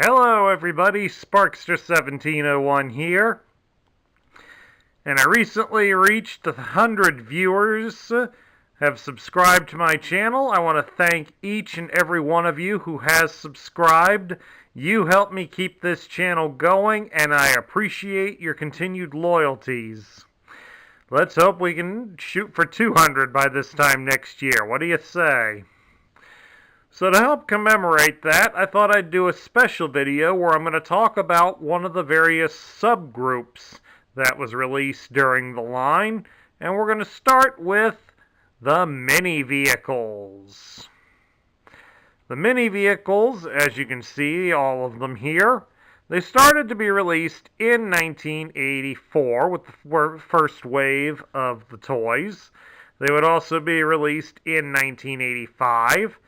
Hello everybody, Sparkster1701 here. And I recently reached 100 viewers have subscribed to my channel. I want to thank each and every one of you who has subscribed. You help me keep this channel going, and I appreciate your continued loyalties. Let's hope we can shoot for 200 by this time next year. What do you say? So to help commemorate that, I thought I'd do a special video where I'm going to talk about one of the various subgroups that was released during the line, and we're going to start with the mini vehicles. The mini vehicles, as you can see, all of them here, they started to be released in 1984 with the first wave of the toys. They would also be released in 1985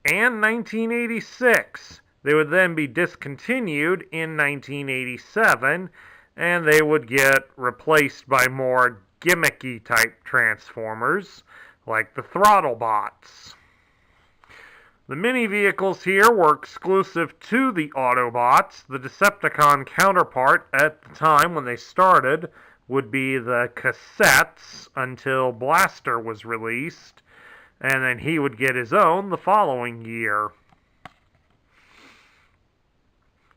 and 1986. They would then be discontinued in 1987, and they would get replaced by more gimmicky type Transformers, like the Throttlebots. The mini vehicles here were exclusive to the Autobots. The Decepticon counterpart at the time when they started would be the Cassettes until Blaster was released, and then he would get his own the following year.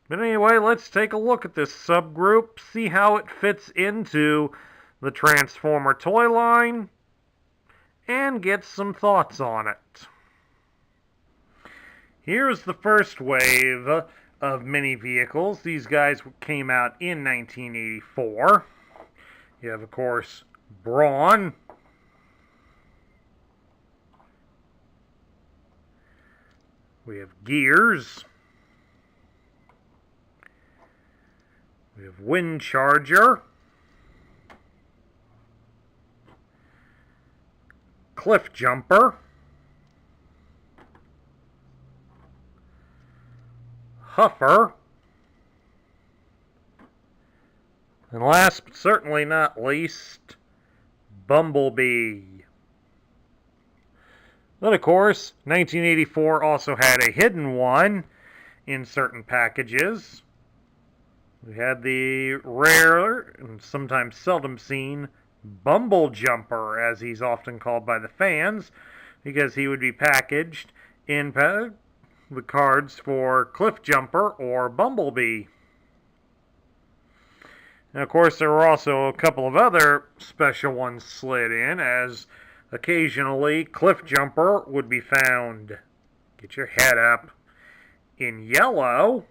But anyway, let's take a look at this subgroup, see how it fits into the Transformer toy line, and get some thoughts on it. Here's the first wave of mini vehicles. These guys came out in 1984. You have, of course, Brawn. We have Gears. We have Windcharger. Cliffjumper. Huffer. And last but certainly not least, Bumblebee. Then, of course, 1984 also had a hidden one in certain packages. We had the rare and sometimes seldom seen Bumblejumper, as he's often called by the fans, because he would be packaged in the cards for Cliffjumper or Bumblebee. And of course, there were also a couple of other special ones slid in, as occasionally Cliffjumper would be found, get your head up, in yellow,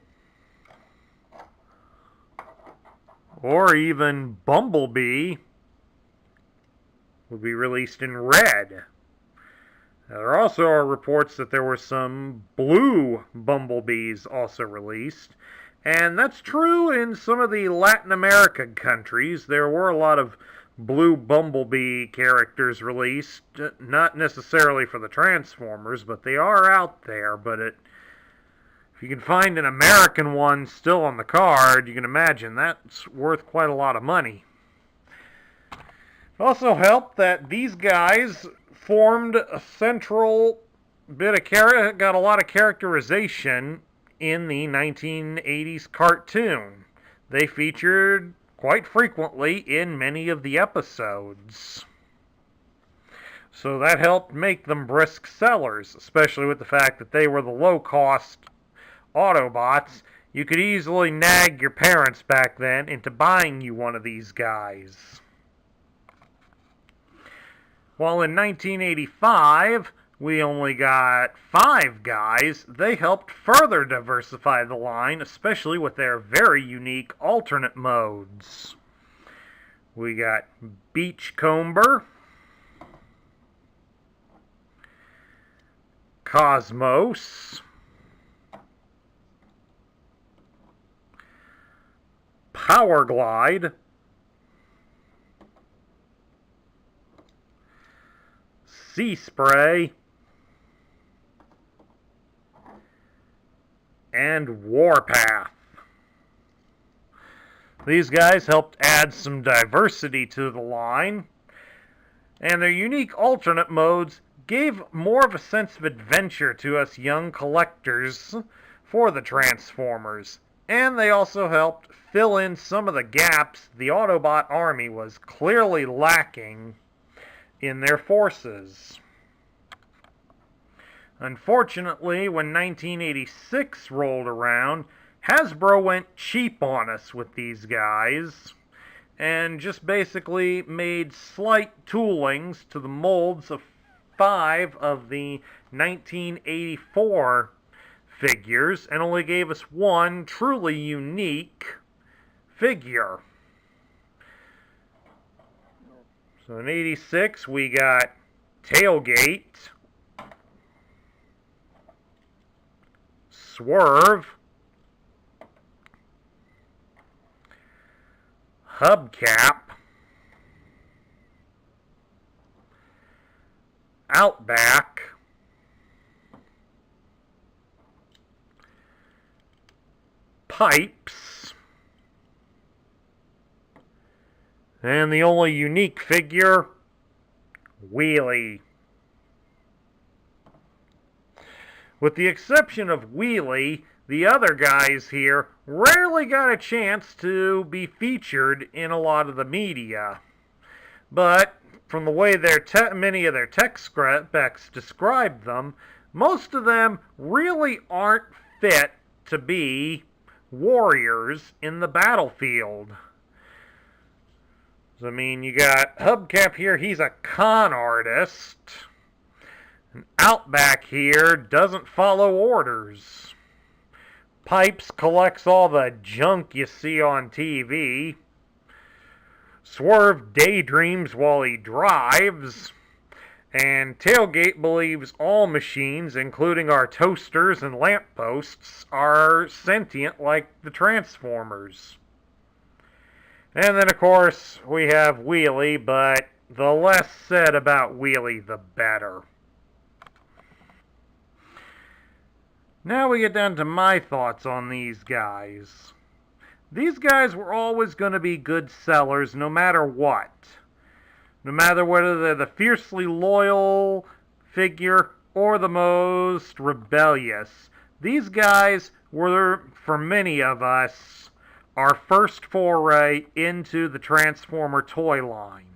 or even Bumblebee would be released in red. Now, there also are reports that there were some blue Bumblebees also released, and that's true in some of the Latin American countries. There were a lot of blue Bumblebee characters released, not necessarily for the Transformers, but they are out there. But if you can find an American one still on the card, you can imagine that's worth quite a lot of money. It also helped that these guys formed a central bit of got a lot of characterization in the 1980s cartoon. They featured quite frequently in many of the episodes. So that helped make them brisk sellers, especially with the fact that they were the low-cost Autobots. You could easily nag your parents back then into buying you one of these guys. While in 1985, we only got 5 guys, they helped further diversify the line, especially with their very unique alternate modes. We got Beachcomber, Cosmos, Powerglide, Sea Spray, and Warpath. These guys helped add some diversity to the line, and their unique alternate modes gave more of a sense of adventure to us young collectors for the Transformers. And they also helped fill in some of the gaps the Autobot army was clearly lacking in their forces. Unfortunately, when 1986 rolled around, Hasbro went cheap on us with these guys and just basically made slight toolings to the molds of 5 of the 1984 figures and only gave us one truly unique figure. So in 86 we got Tailgate, Swerve, Hubcap, Outback, Pipes, and the only unique figure, Wheelie. With the exception of Wheelie, the other guys here rarely got a chance to be featured in a lot of the media. But from the way many of their tech specs describe them, most of them really aren't fit to be warriors in the battlefield. So, I mean, you got Hubcap here, he's a con artist. And Outback here doesn't follow orders. Pipes collects all the junk you see on TV. Swerve daydreams while he drives. And Tailgate believes all machines, including our toasters and lampposts, are sentient like the Transformers. And then, of course, we have Wheelie, but the less said about Wheelie, the better. Now we get down to my thoughts on these guys. These guys were always going to be good sellers no matter what. No matter whether they're the fiercely loyal figure or the most rebellious. These guys were, for many of us, our first foray into the Transformer toy line.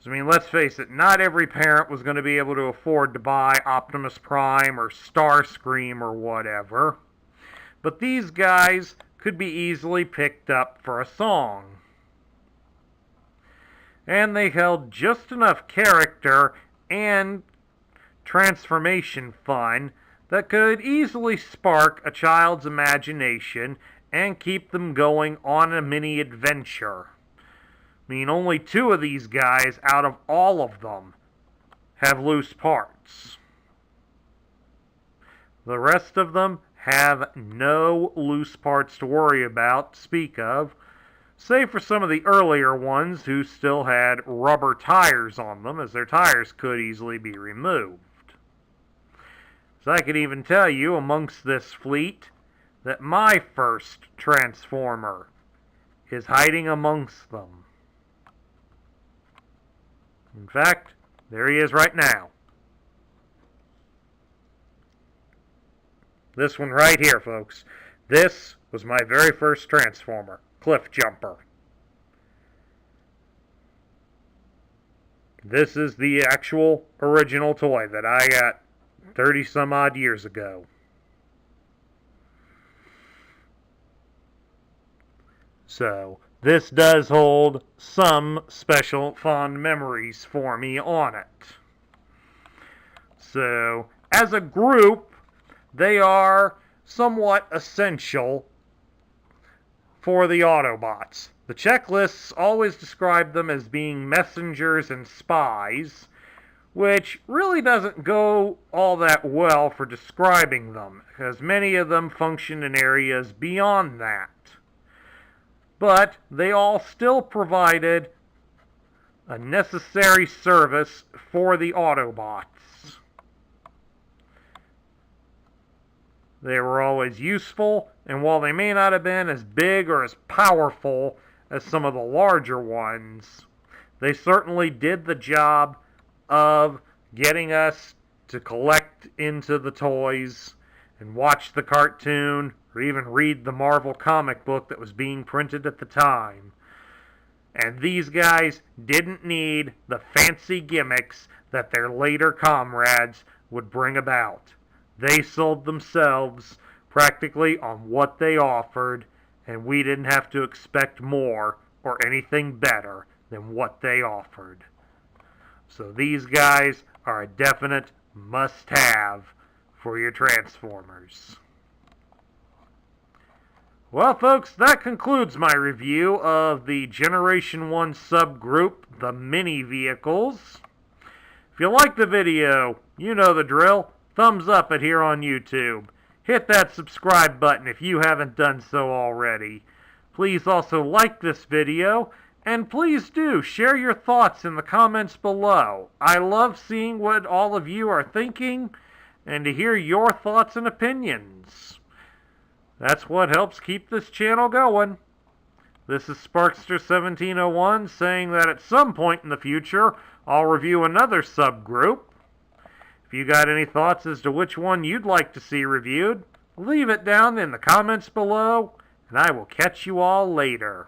I mean, let's face it, not every parent was going to be able to afford to buy Optimus Prime or Starscream or whatever. But these guys could be easily picked up for a song. And they held just enough character and transformation fun that could easily spark a child's imagination and keep them going on a mini adventure. I mean, only 2 of these guys out of all of them have loose parts. The rest of them have no loose parts to worry about, to speak of, save for some of the earlier ones who still had rubber tires on them, as their tires could easily be removed. So I could even tell you, amongst this fleet, that my first Transformer is hiding amongst them. In fact, there he is right now. This one right here, folks. This was my very first Transformer, Cliff Jumper. This is the actual original toy that I got 30 some odd years ago. So, this does hold some special fond memories for me on it. So, as a group, they are somewhat essential for the Autobots. The checklists always describe them as being messengers and spies, which really doesn't go all that well for describing them, because many of them function in areas beyond that. But they all still provided a necessary service for the Autobots. They were always useful, and while they may not have been as big or as powerful as some of the larger ones, they certainly did the job of getting us to collect into the toys and watch the cartoon or even read the Marvel comic book that was being printed at the time. And these guys didn't need the fancy gimmicks that their later comrades would bring about. They sold themselves practically on what they offered, and we didn't have to expect more or anything better than what they offered. So these guys are a definite must-have for your Transformers. Well, folks, that concludes my review of the Generation 1 subgroup, the Mini Vehicles. If you like the video, you know the drill. Thumbs up it here on YouTube. Hit that subscribe button if you haven't done so already. Please also like this video, and please do share your thoughts in the comments below. I love seeing what all of you are thinking, and to hear your thoughts and opinions. That's what helps keep this channel going. This is Sparkster1701 saying that at some point in the future, I'll review another subgroup. If you got any thoughts as to which one you'd like to see reviewed, leave it down in the comments below, and I will catch you all later.